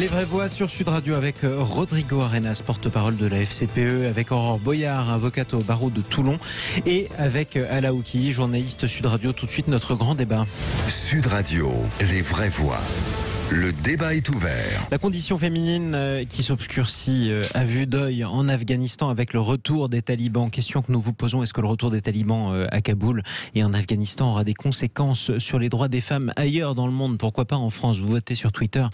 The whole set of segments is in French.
Les vraies voix sur Sud Radio avec Rodrigo Arenas, porte-parole de la FCPE, avec Aurore Boyard, avocate au barreau de Toulon, et avec Ala Ouki, journaliste Sud Radio. Tout de suite, notre grand débat. Sud Radio, les vraies voix. Le débat est ouvert. La condition féminine qui s'obscurcit à vue d'œil en Afghanistan avec le retour des talibans. Question que nous vous posons, est-ce que le retour des talibans à Kaboul et en Afghanistan aura des conséquences sur les droits des femmes ailleurs dans le monde? Pourquoi pas en France? Vous votez sur Twitter,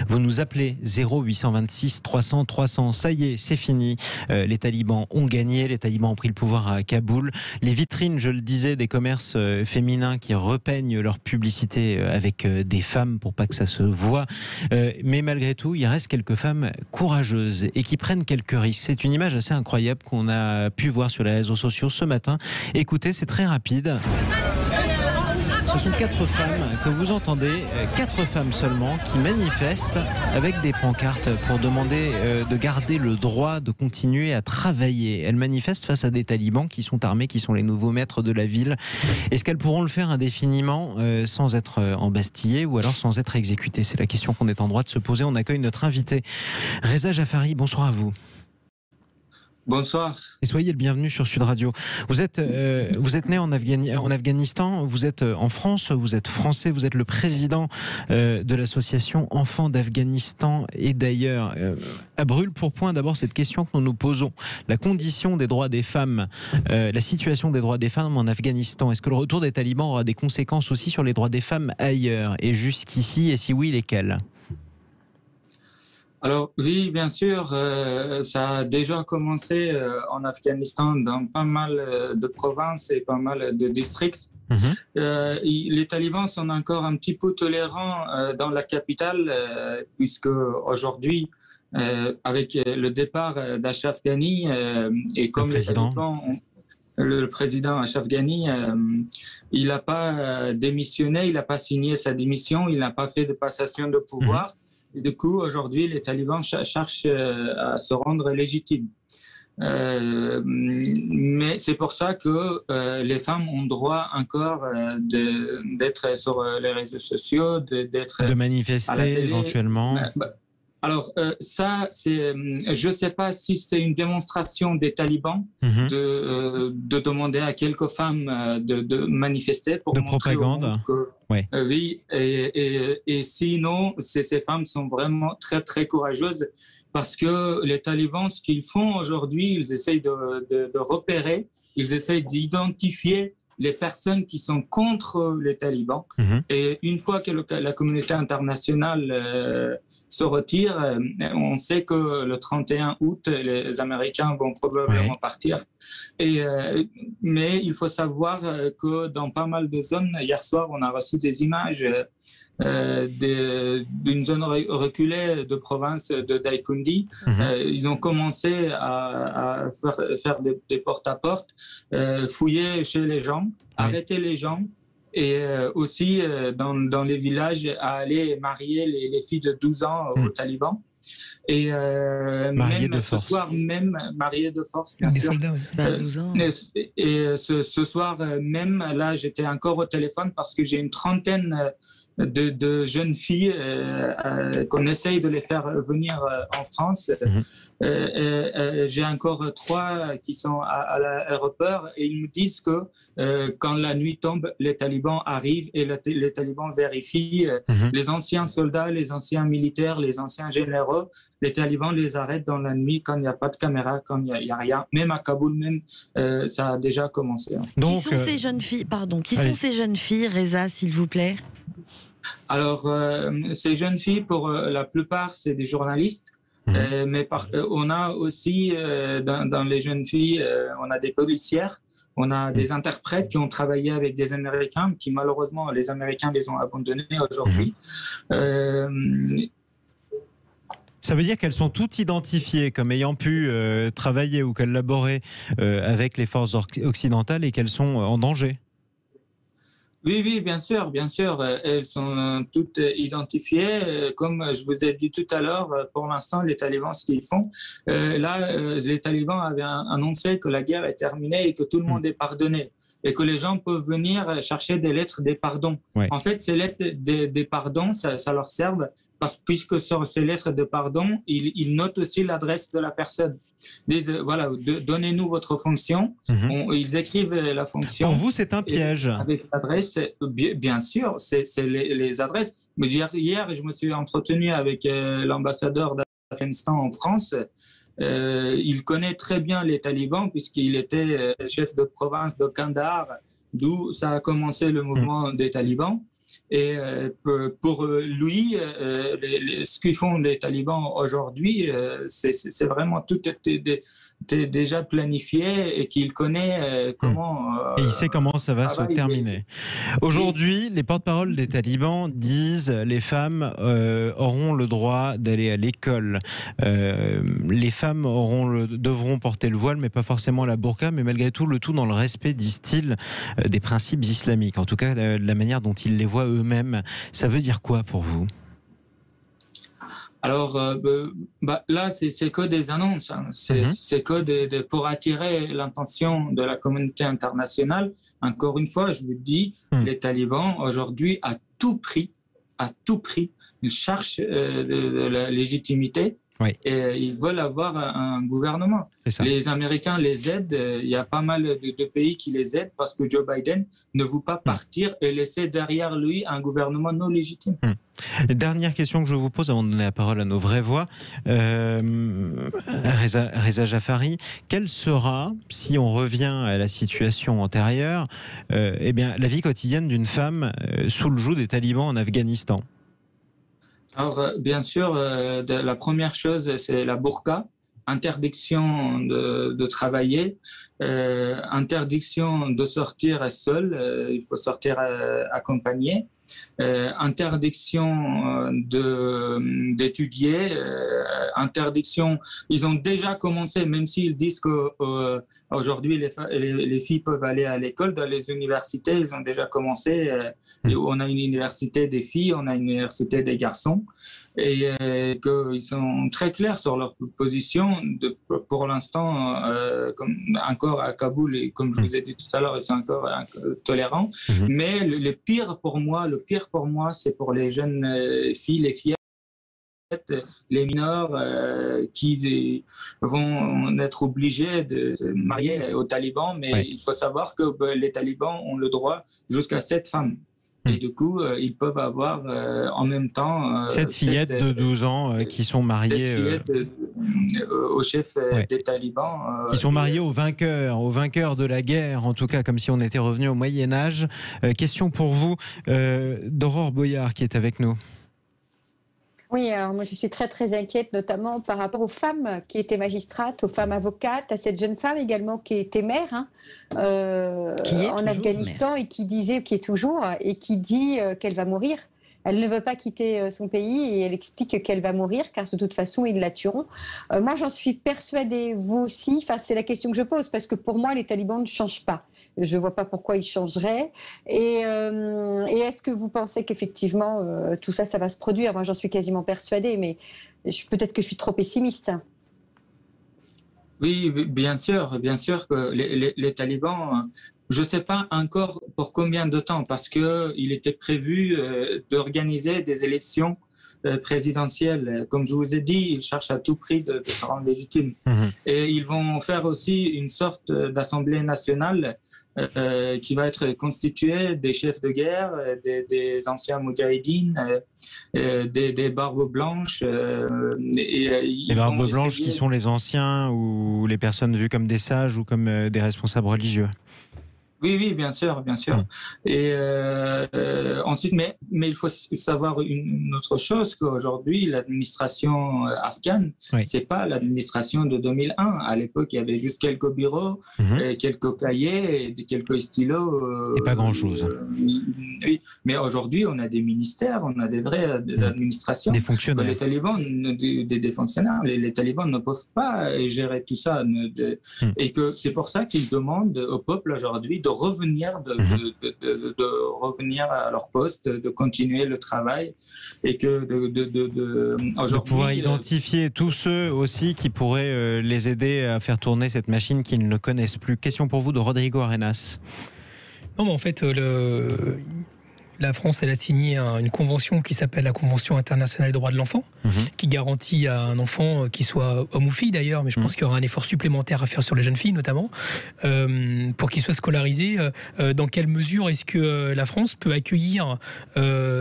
vous nous appelez 0826 300 300. Ça y est, c'est fini. Les talibans ont gagné, les talibans ont pris le pouvoir à Kaboul. Les vitrines, je le disais, des commerces féminins qui repeignent leur publicité avec des femmes pour pas que ça se voit. Mais malgré tout, il reste quelques femmes courageuses et qui prennent quelques risques. C'est une image assez incroyable qu'on a pu voir sur les réseaux sociaux ce matin. Écoutez, c'est très rapide. Ce sont 4 femmes que vous entendez, 4 femmes seulement, qui manifestent avec des pancartes pour demander de garder le droit de continuer à travailler. Elles manifestent face à des talibans qui sont armés, qui sont les nouveaux maîtres de la ville. Est-ce qu'elles pourront le faire indéfiniment sans être embastillées ou alors sans être exécutées? C'est la question qu'on est en droit de se poser. On accueille notre invité, Reza Jafari. Bonsoir à vous. Bonsoir. Et soyez le bienvenu sur Sud Radio. Vous êtes né en Afghanistan, vous êtes en France, vous êtes français, vous êtes le président de l'association Enfants d'Afghanistan et d'ailleurs. À brûle pour point, d'abord cette question que nous nous posons. La condition des droits des femmes, la situation des droits des femmes en Afghanistan. Est-ce que le retour des talibans aura des conséquences aussi sur les droits des femmes ailleurs et jusqu'ici, et si oui, lesquelles? Alors oui, bien sûr, ça a déjà commencé en Afghanistan dans pas mal de provinces et pas mal de districts. Les talibans sont encore un petit peu tolérants dans la capitale, puisque aujourd'hui, avec le départ d'Ashraf Ghani et comme le président Ashraf Ghani, il n'a pas démissionné, il n'a pas signé sa démission, il n'a pas fait de passation de pouvoir. Et du coup, aujourd'hui, les talibans cherchent à se rendre légitimes. Mais c'est pour ça que les femmes ont droit encore d'être sur les réseaux sociaux, de manifester éventuellement. Alors ça, je ne sais pas si c'est une démonstration des talibans de demander à quelques femmes de manifester pour montrer propagande. Oui, et sinon, ces femmes sont vraiment très très courageuses parce que les talibans, ce qu'ils font aujourd'hui, ils essayent de repérer, ils essayent d'identifier les personnes qui sont contre les talibans. Et une fois que la communauté internationale se retire, on sait que le 31 août, les Américains vont probablement partir. Mais il faut savoir que dans pas mal de zones, hier soir, on a reçu des images d'une zone reculée de province de Daikundi. Ils ont commencé à faire des porte-à-porte, fouiller chez les gens, arrêter les gens et aussi dans les villages à aller marier les filles de 12 ans aux talibans. Et même ce soir même, mariés de force, bien sûr. Soldats, et ce soir même, là, j'étais encore au téléphone parce que j'ai une trentaine de jeunes filles qu'on essaye de les faire venir en France. J'ai encore 3 qui sont à l'aéroport et ils me disent que quand la nuit tombe, les talibans arrivent et les talibans vérifient les anciens soldats, les anciens militaires, les anciens généraux. Les talibans les arrêtent dans la nuit quand il n'y a pas de caméra, quand il n'y a rien. Même à Kaboul, ça a déjà commencé. Donc, qui sont ces jeunes filles, sont ces jeunes filles, Reza, s'il vous plaît? Alors, ces jeunes filles, pour la plupart, c'est des journalistes. Mais on a aussi, dans les jeunes filles, on a des policières, on a des interprètes qui ont travaillé avec des Américains, qui malheureusement, les Américains les ont abandonnés aujourd'hui. Ça veut dire qu'elles sont toutes identifiées comme ayant pu travailler ou collaborer avec les forces occidentales et qu'elles sont en danger? Oui, bien sûr. Elles sont toutes identifiées. Comme je vous ai dit tout à l'heure, pour l'instant, les talibans, ce qu'ils font, les talibans avaient annoncé que la guerre est terminée et que tout le monde est pardonné. Et que les gens peuvent venir chercher des lettres des pardons. En fait, ces lettres des pardons, ça leur sert puisque sur ces lettres de pardon, ils notent aussi l'adresse de la personne. Voilà, donnez-nous votre fonction. Ils écrivent la fonction. Pour vous, c'est un piège. Avec l'adresse, bien sûr, c'est les adresses. Mais hier, je me suis entretenu avec l'ambassadeur d'Afghanistan en France. Il connaît très bien les talibans puisqu'il était chef de province de Kandahar, d'où ça a commencé le mouvement des talibans. Et pour lui, ce qu'ils font les talibans aujourd'hui, c'est vraiment tout était déjà planifié et qu'il connaît comment... et il sait comment ça va se terminer. Aujourd'hui, les porte-paroles des talibans disent les femmes auront le droit d'aller à l'école. Les femmes devront porter le voile, mais pas forcément la burqa, mais malgré tout, le tout dans le respect, disent-ils, des principes islamiques. En tout cas, de la manière dont ils les voient eux-mêmes. Ça veut dire quoi pour vous ? Alors là, c'est que des annonces. Hein. C'est que pour attirer l'attention de la communauté internationale. Encore une fois, je vous dis, les talibans, aujourd'hui, à tout prix, ils cherchent de la légitimité. Oui. Et ils veulent avoir un gouvernement. Les Américains les aident. Il y a pas mal de pays qui les aident parce que Joe Biden ne veut pas partir et laisser derrière lui un gouvernement non légitime. Dernière question que je vous pose avant de donner la parole à nos vraies voix. Reza Jafari, quelle sera, si on revient à la situation antérieure, la vie quotidienne d'une femme sous le joug des talibans en Afghanistan ? Alors, bien sûr, la première chose, c'est la burqa, interdiction de travailler, interdiction de sortir seul, il faut sortir accompagné, interdiction d'étudier, interdiction, ils ont déjà commencé, même s'ils disent qu'aujourd'hui les filles peuvent aller à l'école, dans les universités, ils ont déjà commencé. On a une université des filles, on a une université des garçons, et qu'ils sont très clairs sur leur position. Pour l'instant, encore à Kaboul, et comme je vous ai dit tout à l'heure, ils sont encore tolérants. Mais le pire pour moi, c'est pour les jeunes filles, les fillettes, les mineurs qui vont être obligés de se marier aux talibans. Mais il faut savoir que les talibans ont le droit jusqu'à 7 femmes. Et du coup, ils peuvent avoir en même temps... 7 fillettes de 12 ans qui sont mariées... au chef des talibans. Qui sont mariées aux vainqueurs de la guerre, en tout cas, comme si on était revenu au Moyen-Âge. Question pour vous, d'Aurore Boyard, qui est avec nous. Oui, alors moi je suis très très inquiète, notamment par rapport aux femmes qui étaient magistrates, aux femmes avocates, à cette jeune femme également qui était mère en Afghanistan et qui est toujours et qui dit qu'elle va mourir. Elle ne veut pas quitter son pays et elle explique qu'elle va mourir car de toute façon ils la tueront. Moi j'en suis persuadée, vous aussi, enfin, c'est la question que je pose parce que pour moi les talibans ne changent pas. Je ne vois pas pourquoi ils changeraient. Et est-ce que vous pensez qu'effectivement tout ça va se produire ? Moi j'en suis quasiment persuadée, mais peut-être que je suis trop pessimiste. Oui, bien sûr que les talibans... Je ne sais pas encore pour combien de temps, parce qu'il était prévu d'organiser des élections présidentielles. Comme je vous ai dit, ils cherchent à tout prix de se rendre légitimes. Et ils vont faire aussi une sorte d'assemblée nationale qui va être constituée des chefs de guerre, des anciens moudjahidines, des barbes blanches. Les barbes blanches qui sont les anciens ou les personnes vues comme des sages ou comme des responsables religieux. Oui, bien sûr. Et ensuite, mais il faut savoir une autre chose, qu'aujourd'hui, l'administration afghane, c'est pas l'administration de 2001. À l'époque, il y avait juste quelques bureaux, quelques cahiers, quelques stylos. Et pas grand-chose. Oui, mais aujourd'hui, on a des ministères, on a des vraies administrations. Des fonctionnaires. Les talibans, des fonctionnaires, les talibans ne peuvent pas gérer tout ça. Et que c'est pour ça qu'ils demandent au peuple aujourd'hui de revenir, de revenir à leur poste, de continuer le travail et que de pouvoir identifier tous ceux aussi qui pourraient les aider à faire tourner cette machine qu'ils ne connaissent plus. Question pour vous de Rodrigo Arenas. Non, mais en fait, La France, elle a signé une convention qui s'appelle la Convention internationale des droits de l'enfant, qui garantit à un enfant, qu'il soit homme ou fille d'ailleurs, mais je pense qu'il y aura un effort supplémentaire à faire sur les jeunes filles notamment, pour qu'ils soient scolarisés. Dans quelle mesure est-ce que la France peut accueillir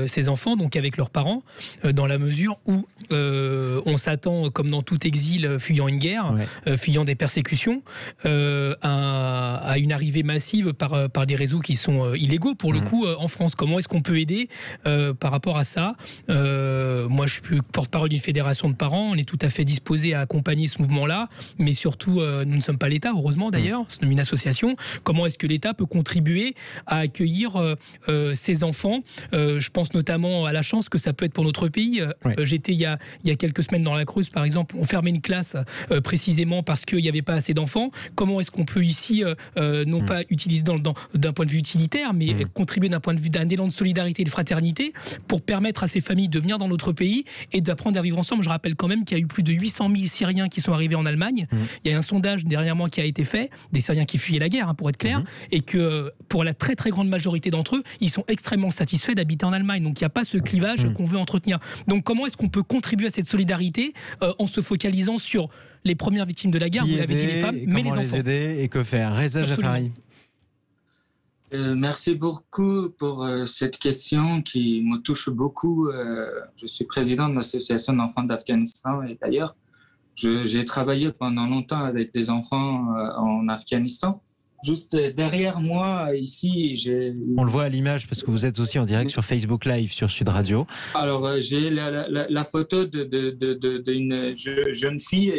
ces enfants, donc avec leurs parents, dans la mesure où on s'attend, comme dans tout exil fuyant une guerre, fuyant des persécutions, à une arrivée massive par des réseaux qui sont illégaux pour le coup en France. Comment est-ce qu'on peut aider par rapport à ça? Moi, je suis porte-parole d'une fédération de parents. On est tout à fait disposé à accompagner ce mouvement-là, mais surtout, nous ne sommes pas l'État, heureusement d'ailleurs, c'est une association. Comment est-ce que l'État peut contribuer à accueillir ces enfants? Je pense notamment à la chance que ça peut être pour notre pays. J'étais il y a quelques semaines dans la Creuse, par exemple, on fermait une classe précisément parce qu'il n'y avait pas assez d'enfants. Comment est-ce qu'on peut ici, non pas utiliser d'un point de vue utilitaire, mais contribuer d'un point de vue d'un élan de solidarité et de fraternité pour permettre à ces familles de venir dans notre pays et d'apprendre à vivre ensemble. Je rappelle quand même qu'il y a eu plus de 800 000 Syriens qui sont arrivés en Allemagne. Il y a un sondage dernièrement qui a été fait, des Syriens qui fuyaient la guerre, pour être clair, et que pour la très très grande majorité d'entre eux, ils sont extrêmement satisfaits d'habiter en Allemagne. Donc il n'y a pas ce clivage qu'on veut entretenir. Donc comment est-ce qu'on peut contribuer à cette solidarité en se focalisant sur les premières victimes de la guerre, vous l'avez dit, les femmes, mais les enfants. Comment les aider et que faire? Reza Jafari. Merci beaucoup pour cette question qui me touche beaucoup. Je suis président de l'association d'enfants d'Afghanistan et d'ailleurs, j'ai travaillé pendant longtemps avec des enfants en Afghanistan. Juste derrière moi, ici, on le voit à l'image parce que vous êtes aussi en direct sur Facebook Live sur Sud Radio. Alors, j'ai la photo d'une jeune fille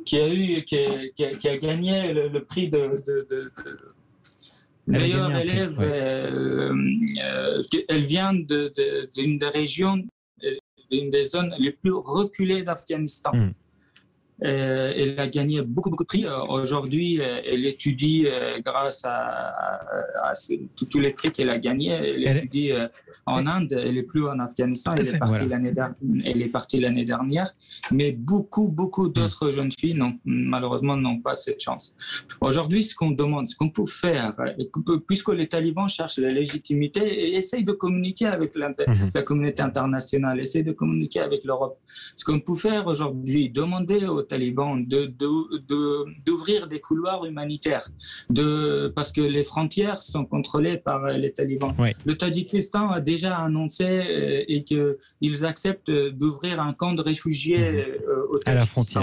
qui a gagné le prix de meilleure élève. Elle vient d'une région, d'une des zones les plus reculées d'Afghanistan. Elle a gagné beaucoup de prix. Aujourd'hui, elle étudie grâce à tous les prix qu'elle a gagnés. Elle étudie en Inde. Elle n'est plus en Afghanistan. Elle est partie l'année dernière. Mais beaucoup d'autres jeunes filles, malheureusement, n'ont pas cette chance. Aujourd'hui, ce qu'on demande, ce qu'on peut faire, puisque les talibans cherchent la légitimité et essayent de communiquer avec la communauté internationale, essayent de communiquer avec l'Europe. Ce qu'on peut faire aujourd'hui, demander aux talibans d'ouvrir des couloirs humanitaires parce que les frontières sont contrôlées par les talibans. Le Tadjikistan a déjà annoncé et qu'ils acceptent d'ouvrir un camp de réfugiés au Tadjikistan.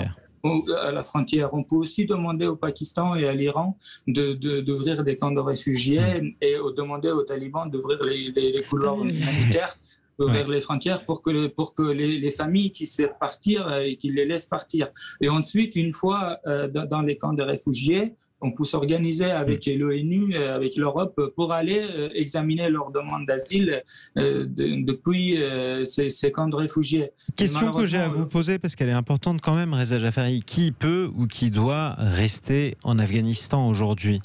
À la frontière. On peut aussi demander au Pakistan et à l'Iran d'ouvrir des camps de réfugiés et demander aux talibans d'ouvrir les couloirs humanitaires vers les frontières pour que les familles qui savent partir et qu'ils les laissent partir. Et ensuite, une fois dans les camps de réfugiés, on peut s'organiser avec l'ONU, avec l'Europe pour aller examiner leurs demandes d'asile depuis ces camps de réfugiés. Question que j'ai à vous poser parce qu'elle est importante quand même, Reza Jafari. Qui peut ou qui doit rester en Afghanistan aujourd'hui?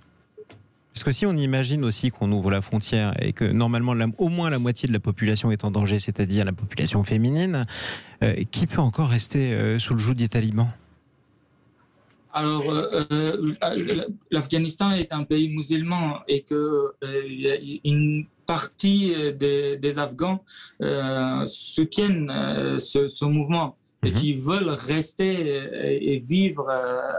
Parce que si on imagine aussi qu'on ouvre la frontière et que normalement au moins la moitié de la population est en danger, c'est-à-dire la population féminine, qui peut encore rester sous le joug des talibans? Alors, l'Afghanistan est un pays musulman et une partie des Afghans soutiennent ce mouvement et qui veulent rester et vivre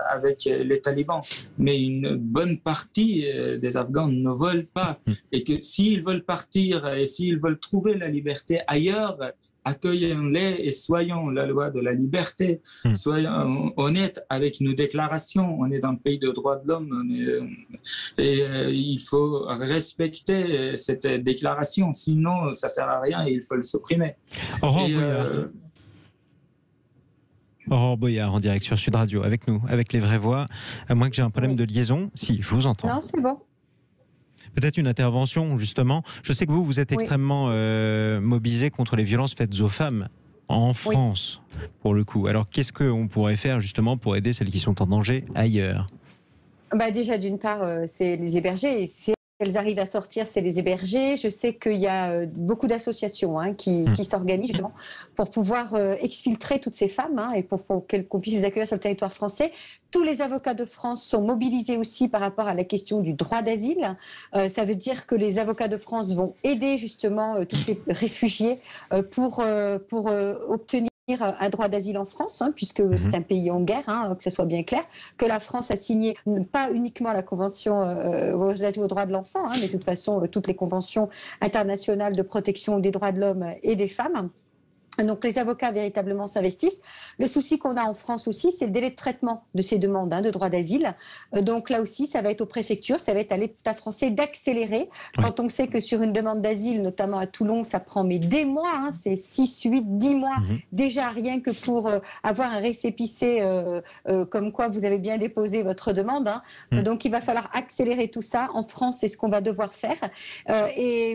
avec les talibans. Mais une bonne partie des Afghans ne veulent pas. Et que s'ils veulent partir et s'ils veulent trouver la liberté ailleurs, accueillons-les et soyons la loi de la liberté. Soyons honnêtes avec nos déclarations. On est dans le pays de droits de l'homme et il faut respecter cette déclaration. Sinon, ça ne sert à rien et il faut le supprimer. Aurore Boyard en direct sur Sud Radio avec nous, avec les vraies voix. À moins que j'ai un problème de liaison. Si, je vous entends. Non, c'est bon. Peut-être une intervention, justement. Je sais que vous êtes extrêmement mobilisé contre les violences faites aux femmes en France, pour le coup. Alors, qu'est-ce qu'on pourrait faire, justement, pour aider celles qui sont en danger ailleurs? Déjà, d'une part, c'est les héberger. elles arrivent à sortir, c'est les héberger. Je sais qu'il y a beaucoup d'associations qui s'organisent justement pour pouvoir exfiltrer toutes ces femmes et pour qu'on puisse les accueillir sur le territoire français. Tous les avocats de France sont mobilisés aussi par rapport à la question du droit d'asile. Ça veut dire que les avocats de France vont aider justement tous ces réfugiés pour obtenir un droit d'asile en France, puisque c'est un pays en guerre, que ce soit bien clair, que la France a signé pas uniquement la Convention relative aux droits de l'enfant, mais de toute façon toutes les conventions internationales de protection des droits de l'homme et des femmes. Donc les avocats véritablement s'investissent. Le souci qu'on a en France aussi, c'est le délai de traitement de ces demandes de droit d'asile. Donc là aussi, ça va être aux préfectures, ça va être à l'État français d'accélérer. Quand on sait que sur une demande d'asile, notamment à Toulon, ça prend des mois, c'est 6, 8, 10 mois déjà, rien que pour avoir un récépissé comme quoi vous avez bien déposé votre demande. Donc il va falloir accélérer tout ça. En France, c'est ce qu'on va devoir faire. Et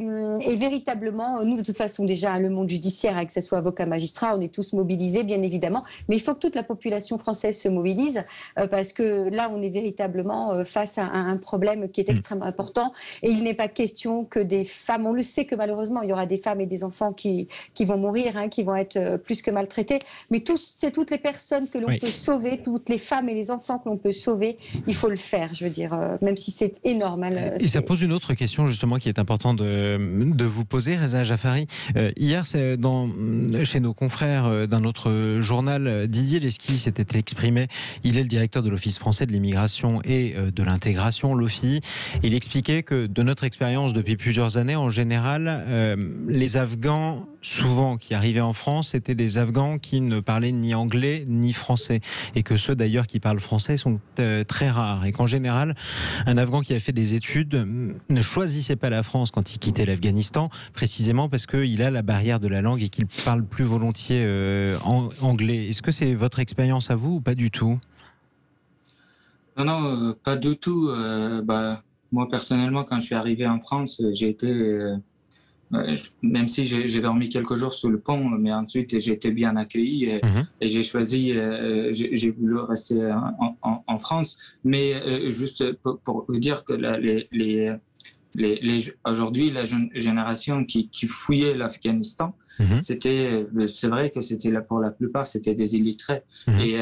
véritablement, nous de toute façon déjà, le monde judiciaire, que ce soit avocat, magistrat, on est tous mobilisés, bien évidemment. Mais il faut que toute la population française se mobilise parce que là, on est véritablement face à un problème qui est extrêmement important. Et il n'est pas question que des femmes, on le sait que malheureusement, il y aura des femmes et des enfants qui vont mourir, qui vont être plus que maltraités. Mais c'est toutes les personnes que l'on peut sauver, toutes les femmes et les enfants que l'on peut sauver, il faut le faire, je veux dire, même si c'est énorme. Et ça pose une autre question, justement, qui est important de vous poser, Reza Jaffari. Hier, c'est chez nos confrères d'un autre journal, Didier Lesky s'était exprimé. Il est le directeur de l'Office français de l'immigration et de l'intégration, l'OFII. Il expliquait que de notre expérience depuis plusieurs années, en général, les Afghans, souvent qui arrivaient en France, étaient des Afghans qui ne parlaient ni anglais ni français. Et que ceux d'ailleurs qui parlent français sont très rares. Et qu'en général, un Afghan qui a fait des études ne choisissait pas la France quand il quittait l'Afghanistan, précisément parce qu'il a la barrière de la langue et qu'il parle plus volontiers anglais. Est-ce que c'est votre expérience à vous ou pas du tout ? Non, pas du tout. Moi, personnellement, quand je suis arrivé en France, j'ai été... même si j'ai dormi quelques jours sous le pont, mais ensuite j'ai été bien accueilli et j'ai choisi, j'ai voulu rester en France. Mais juste pour vous dire que aujourd'hui, la jeune génération qui fouillait l'Afghanistan, c'est vrai que c'était là pour la plupart, c'était des illettrés. Et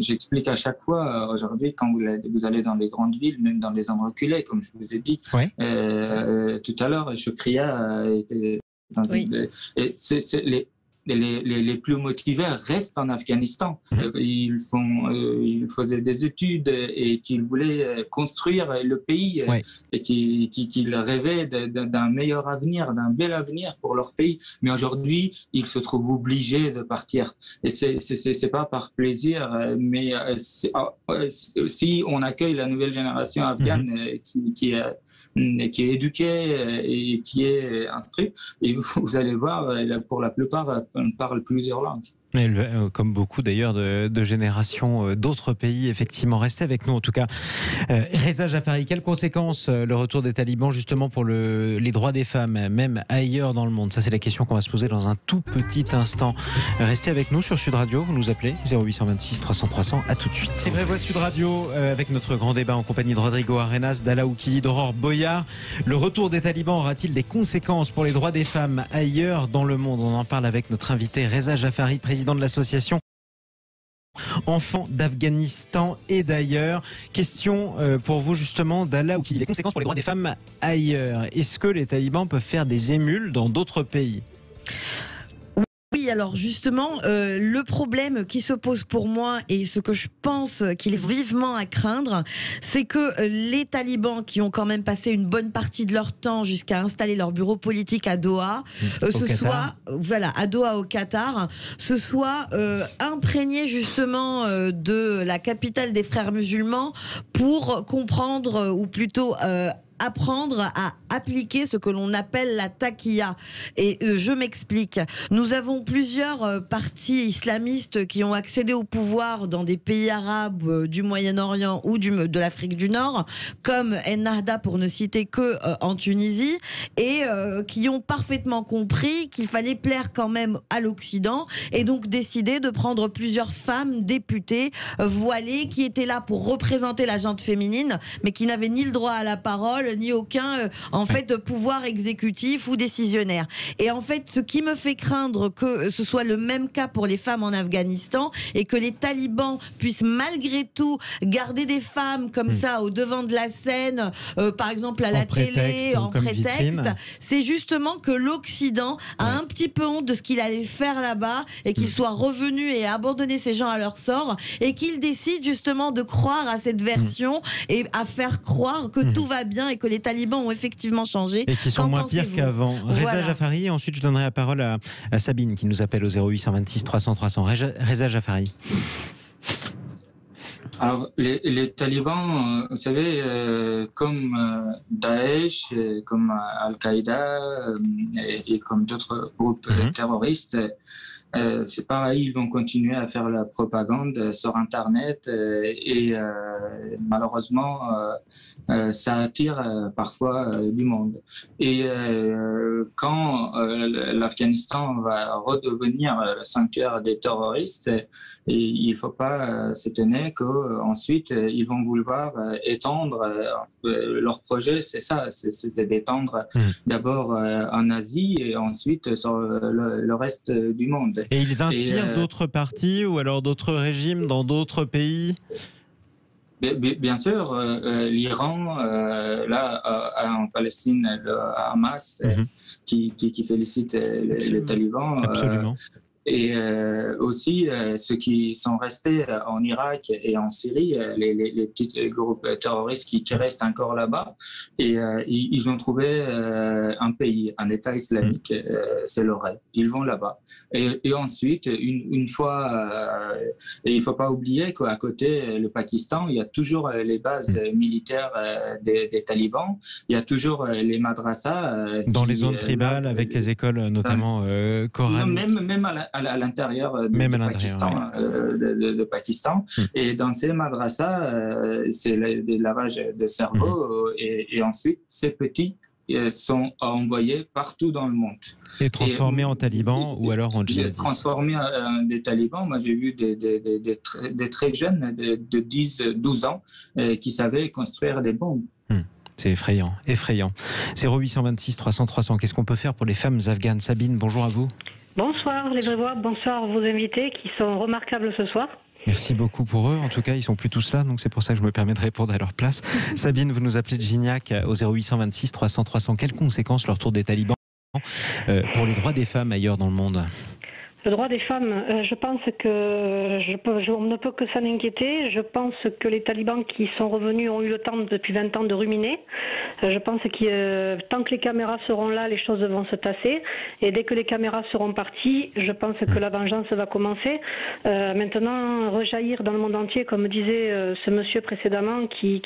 j'explique à chaque fois, aujourd'hui, quand vous allez dans les grandes villes, même dans les endroits reculés, comme je vous ai dit tout à l'heure, Chokria était dans les plus motivés restent en Afghanistan. Ils faisaient des études et qu'ils voulaient construire le pays et qu'ils rêvaient d'un meilleur avenir, d'un bel avenir pour leur pays. Mais aujourd'hui, ils se trouvent obligés de partir. Et c'est pas par plaisir, mais si on accueille la nouvelle génération afghane qui est éduquée et qui est instruite, et vous allez voir, pour la plupart, on parle plusieurs langues. Comme beaucoup d'ailleurs de générations d'autres pays, effectivement. Restez avec nous en tout cas. Reza Jaffari, quelles conséquences le retour des talibans justement pour les droits des femmes, même ailleurs dans le monde? Ça, c'est la question qu'on va se poser dans un tout petit instant. Restez avec nous sur Sud Radio, vous nous appelez 0826 300 300, à tout de suite. C'est Vraie Voix Sud Radio avec notre grand débat en compagnie de Rodrigo Arenas, d'Ala Oukili, d'Aurore Boyard. Le retour des talibans aura-t-il des conséquences pour les droits des femmes ailleurs dans le monde? On en parle avec notre invité Reza Jaffari, président de l'association Enfants d'Afghanistan et d'ailleurs. Question pour vous justement, d'Ala Oukili, les conséquences pour les droits des femmes ailleurs. Est-ce que les talibans peuvent faire des émules dans d'autres pays ? Oui, alors justement, le problème qui se pose pour moi et ce que je pense qu'il est vivement à craindre, c'est que les talibans qui ont quand même passé une bonne partie de leur temps jusqu'à installer leur bureau politique à Doha, à Doha au Qatar, se soient imprégnés justement de la capitale des frères musulmans pour comprendre ou plutôt apprendre à appliquer ce que l'on appelle la taqiyya. Et je m'explique. Nous avons plusieurs partis islamistes qui ont accédé au pouvoir dans des pays arabes du Moyen-Orient ou de l'Afrique du Nord, comme Ennahda pour ne citer que en Tunisie, et qui ont parfaitement compris qu'il fallait plaire quand même à l'Occident, et donc décidé de prendre plusieurs femmes députées voilées qui étaient là pour représenter la gente féminine, mais qui n'avaient ni le droit à la parole, ni aucun pouvoir exécutif ou décisionnaire. Et en fait, ce qui me fait craindre que ce soit le même cas pour les femmes en Afghanistan et que les talibans puissent malgré tout garder des femmes comme ça au devant de la scène, par exemple à la télé, en prétexte, c'est justement que l'Occident a un petit peu honte de ce qu'il allait faire là-bas et qu'il soit revenu et abandonner ces gens à leur sort, et qu'il décide justement de croire à cette version et à faire croire que tout va bien et que les talibans ont effectivement changé. Et qui sont moins pires qu'avant. Reza Jaffari, et ensuite je donnerai la parole à Sabine qui nous appelle au 0826 300 300. Reza Jaffari. Alors, les talibans, vous savez, comme Daesh, comme Al-Qaïda et comme d'autres groupes terroristes, c'est pareil, ils vont continuer à faire la propagande sur Internet et malheureusement, ça attire parfois du monde. Et quand l'Afghanistan va redevenir le sanctuaire des terroristes, il ne faut pas s'étonner qu'ensuite ils vont vouloir étendre leur projet, c'est ça, c'est d'étendre d'abord en Asie et ensuite sur le reste du monde. Et ils inspirent d'autres partis ou alors d'autres régimes dans d'autres pays? Bien sûr, l'Iran, là, en Palestine, le Hamas, qui félicite les talibans. Absolument. Et aussi ceux qui sont restés en Irak et en Syrie, les petits groupes terroristes qui restent encore là-bas, et ils ont trouvé un pays, un État islamique, c'est le rêve. Ils vont là-bas. Et ensuite, une fois, il ne faut pas oublier qu'à côté, le Pakistan, il y a toujours les bases militaires des talibans, il y a toujours les madrasas. Dans les zones tribales, avec les écoles notamment coraniques. Même à l'intérieur de Pakistan. Et dans ces madrasas, c'est le lavage de cerveau et ensuite, ces petits sont envoyés partout dans le monde. Et transformés en talibans ou alors en djihadistes. Transformés en des talibans. Moi, j'ai vu des très jeunes de 10-12 ans qui savaient construire des bombes. C'est effrayant, effrayant. 0826 300 300. Qu'est-ce qu'on peut faire pour les femmes afghanes? Sabine, bonjour à vous. Bonsoir les vraies voix, bonsoir vos invités qui sont remarquables ce soir. Merci beaucoup pour eux. En tout cas, ils sont plus tous là, donc c'est pour ça que je me permets de répondre à leur place. Sabine, vous nous appelez de Gignac au 0826 300 300. Quelles conséquences le retour des talibans pour les droits des femmes ailleurs dans le monde? Le droit des femmes, je pense que on ne peut que s'en inquiéter. Je pense que les talibans qui sont revenus ont eu le temps depuis 20 ans de ruminer. Je pense que tant que les caméras seront là, les choses vont se tasser. Et dès que les caméras seront parties, je pense que la vengeance va commencer. Maintenant, rejaillir dans le monde entier, comme disait ce monsieur précédemment, qui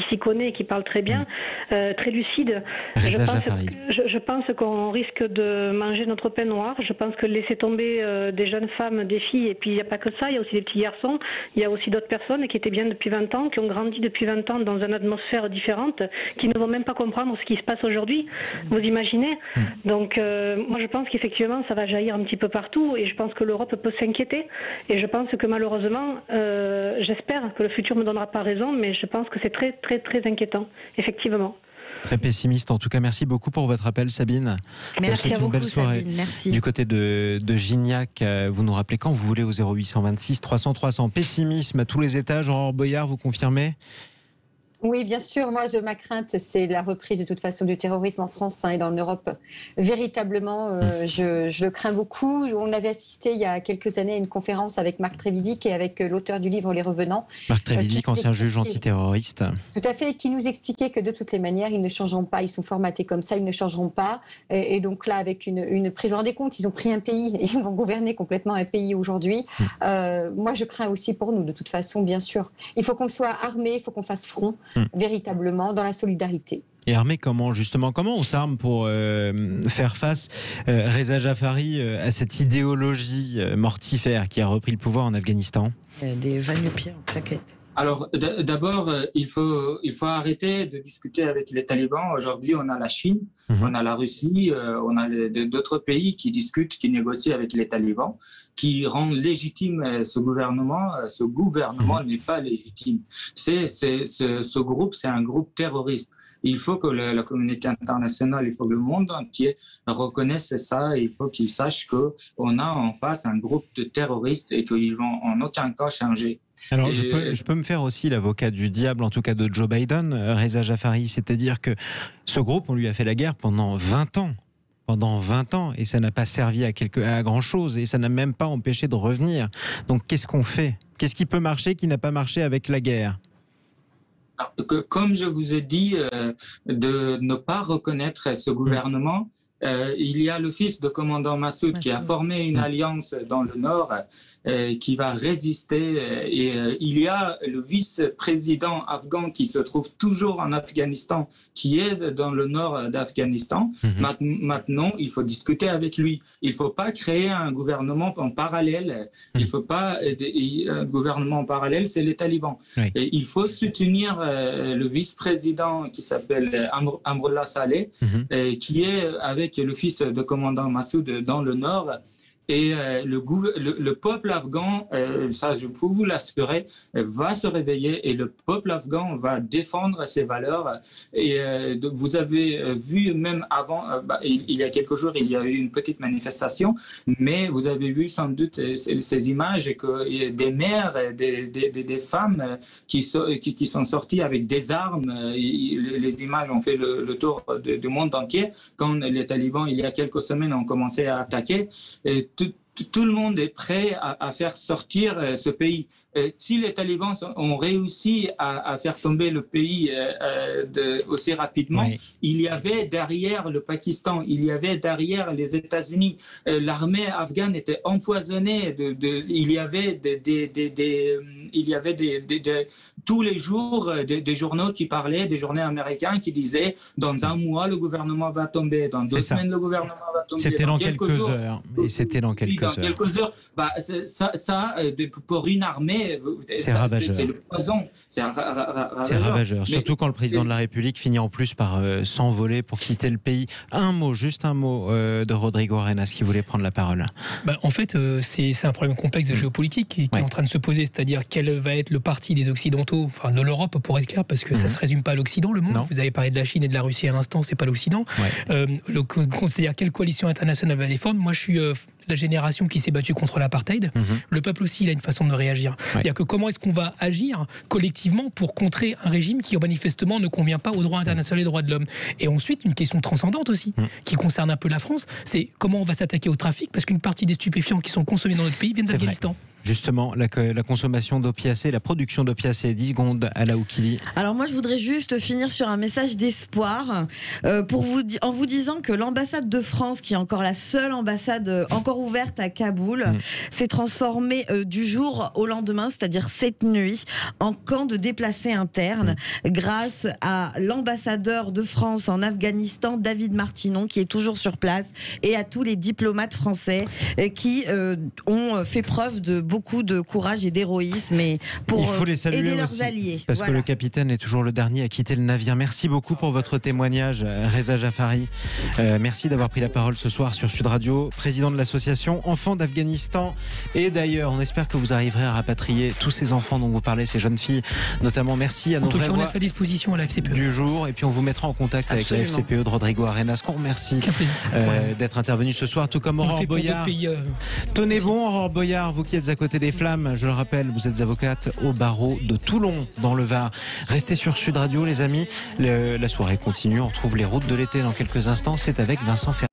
s'y connaît et qui parle très bien, très lucide. Je pense qu'on risque de manger notre pain noir. Je pense que laisser tomber des jeunes femmes, des filles, et puis il n'y a pas que ça, il y a aussi des petits garçons, il y a aussi d'autres personnes qui étaient bien depuis 20 ans, qui ont grandi depuis 20 ans dans une atmosphère différente, qui ne vont même pas comprendre ce qui se passe aujourd'hui, vous imaginez. Donc moi je pense qu'effectivement ça va jaillir un petit peu partout, et je pense que l'Europe peut s'inquiéter, et je pense que malheureusement, j'espère que le futur me donnera pas raison, mais je pense que c'est très très très inquiétant, effectivement. Très pessimiste. En tout cas, merci beaucoup pour votre appel, Sabine. Merci à vous, belle soirée. Sabine. Merci. Du côté de Gignac, vous nous rappelez quand vous voulez au 0826 300 300. Pessimisme à tous les étages. Aurore Boyard, vous confirmez? Oui, bien sûr. Moi, ma crainte, c'est la reprise de toute façon du terrorisme en France et dans l'Europe. Véritablement, je le crains beaucoup. On avait assisté il y a quelques années à une conférence avec Marc Trévidic et avec l'auteur du livre Les Revenants. Marc Trévidic, ancien juge antiterroriste. Tout à fait, qui nous expliquait que de toutes les manières, ils ne changeront pas. Ils sont formatés comme ça, ils ne changeront pas. Et donc là, avec une prise en décompte, ils ont pris un pays et ils vont gouverner complètement un pays aujourd'hui. Moi, je crains aussi pour nous, de toute façon, bien sûr. Il faut qu'on soit armés, il faut qu'on fasse front. véritablement dans la solidarité. Et armé comment, justement? Comment on s'arme pour faire face, Reza Jafari, à cette idéologie mortifère qui a repris le pouvoir en Afghanistan? Des va-nu-pieds en claquette. Alors, d'abord, il faut arrêter de discuter avec les talibans. Aujourd'hui, on a la Chine, on a la Russie, on a d'autres pays qui discutent, qui négocient avec les talibans, qui rendent légitime ce gouvernement. Ce gouvernement n'est pas légitime. Ce groupe, c'est un groupe terroriste. Il faut que la communauté internationale, il faut que le monde entier reconnaisse ça. Il faut qu'ils sachent qu'on a en face un groupe de terroristes et qu'ils vont en aucun cas changer. Alors, je peux me faire aussi l'avocat du diable, en tout cas de Joe Biden, Reza Jafari, c'est-à-dire que ce groupe, on lui a fait la guerre pendant 20 ans. Pendant 20 ans, et ça n'a pas servi à grand-chose, et ça n'a même pas empêché de revenir. Donc, qu'est-ce qu'on fait? Qu'est-ce qui peut marcher, qui n'a pas marché avec la guerre? Comme je vous ai dit, de ne pas reconnaître ce gouvernement, il y a le fils de commandant Massoud qui a formé une alliance dans le Nord qui va résister. Et il y a le vice-président afghan qui se trouve toujours en Afghanistan, qui est dans le nord d'Afghanistan. Maintenant, il faut discuter avec lui. Il ne faut pas créer un gouvernement en parallèle. Il faut pas un gouvernement en parallèle, c'est les talibans. Et il faut soutenir le vice-président qui s'appelle Amrullah Saleh, qui est avec le fils de commandant Massoud dans le nord. Et le peuple afghan, ça je peux vous l'assurer, va se réveiller et le peuple afghan va défendre ses valeurs. Et vous avez vu même avant, il y a quelques jours, il y a eu une petite manifestation, mais vous avez vu sans doute ces images que des mères, des femmes qui sont sorties avec des armes. Les images ont fait le tour du monde entier. Quand les talibans, il y a quelques semaines, ont commencé à attaquer, tout le monde est prêt à faire sortir ce pays. Si les talibans ont réussi à faire tomber le pays aussi rapidement, il y avait derrière le Pakistan, il y avait derrière les États-Unis, l'armée afghane était empoisonnée. Il y avait tous les jours des journaux qui parlaient, des journaux américains qui disaient dans un mois le gouvernement va tomber, dans 2 semaines le gouvernement va tomber. C'était dans quelques heures. Et c'était dans quelques heures. Dans quelques heures. Pour une armée, c'est ravageur. C'est le poison. C'est ravageur. Surtout quand le président de la République finit en plus par s'envoler pour quitter le pays. Juste un mot de Rodrigo Arenas qui voulait prendre la parole. En fait, c'est un problème complexe de géopolitique qui est en train de se poser. C'est-à-dire quel va être le parti des Occidentaux, enfin de l'Europe pour être clair, parce que ça ne se résume pas à l'Occident, le monde. Non. Vous avez parlé de la Chine et de la Russie à l'instant, c'est pas l'Occident. C'est-à-dire quelle coalition internationale va défendre. Moi, je suis la génération qui s'est battue contre l'apartheid. Le peuple aussi, il a une façon de réagir. C'est-à-dire que comment est-ce qu'on va agir collectivement pour contrer un régime qui manifestement ne convient pas au droit international et aux droits de l'homme. Et ensuite, une question transcendante aussi, qui concerne un peu la France, c'est comment on va s'attaquer au trafic, parce qu'une partie des stupéfiants qui sont consommés dans notre pays viennent d'Afghanistan. Justement, la consommation d'opiacés, la production d'opiacés, 10 secondes à la Oukili. Alors moi, je voudrais juste finir sur un message d'espoir en vous disant que l'ambassade de France, qui est encore la seule ambassade encore ouverte à Kaboul, s'est transformée du jour au lendemain, c'est-à-dire cette nuit, en camp de déplacés internes, grâce à l'ambassadeur de France en Afghanistan, David Martinon, qui est toujours sur place, et à tous les diplomates français qui ont fait preuve de beaucoup de courage et d'héroïsme pour aider leurs alliés. Parce que le capitaine est toujours le dernier à quitter le navire. Merci beaucoup pour votre témoignage, Reza Jafari. Merci d'avoir pris la parole ce soir sur Sud Radio, président de l'association Enfants d'Afghanistan. Et d'ailleurs, on espère que vous arriverez à rapatrier tous ces enfants dont vous parlez, ces jeunes filles. Notamment, merci à nos vraies voix. On est à sa disposition à la FCPE. Du jour. Et puis, on vous mettra en contact avec la FCPE de Rodrigo Arenas, qu'on remercie d'être intervenu ce soir, tout comme Aurore Boyard. Tenez bon, Aurore Boyard, vous qui êtes à côté des flammes, je le rappelle, vous êtes avocate au barreau de Toulon, dans le Var. Restez sur Sud Radio, les amis. La soirée continue. On retrouve les routes de l'été dans quelques instants. C'est avec Vincent Ferrand.